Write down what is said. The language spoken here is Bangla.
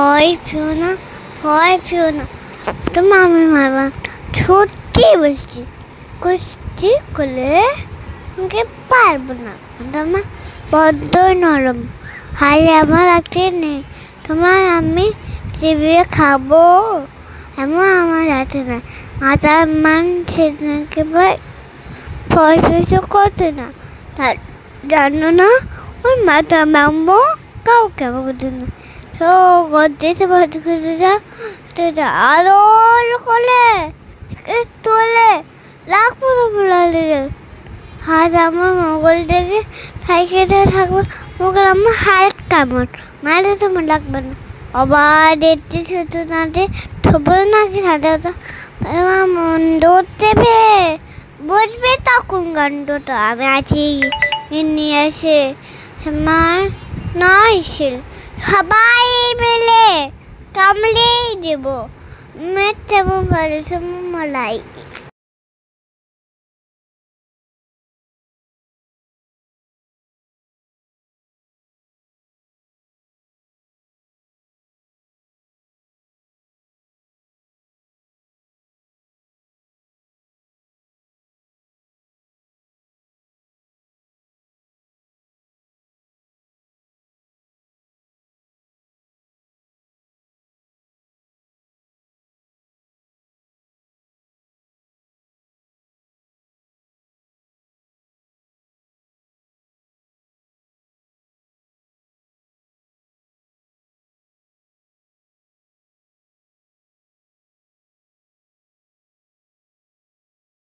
ভয় পেও না, ভয় পেও না। তোমার আমি মারবা সত্যি বলছি, কুস্তি করলে আমাকে পারবো না। তোমার বড্ড নরম, হারে আমার হাতে নেই। তোমার আমি চিবিয়ে খাবো এমন আমার হাতে না। মাথার মান সেদিনকে ভয় পেয়েছে কত না, জানো না? ওই মাথা মামবো কাউকে আমাকে না তো গদ্দিতে ভর্তি করে যা আরো করে তোলে রাখবো বলালে হাত আমার মোগল দেখে সাইকেলে থাকবো। মোগল আমার হাত কেমন মারে তোমার লাগবে না। আবার দেখতে ছোট নাতে থবল নাকি হাতে আমার মন দেবে বুঝবে তখন গন্ধটা আমি আছি নিয়ে আসে তোমার নয় ছিল সবাই মিলে কামড়েই দেবো মেটে ভালো মলাই।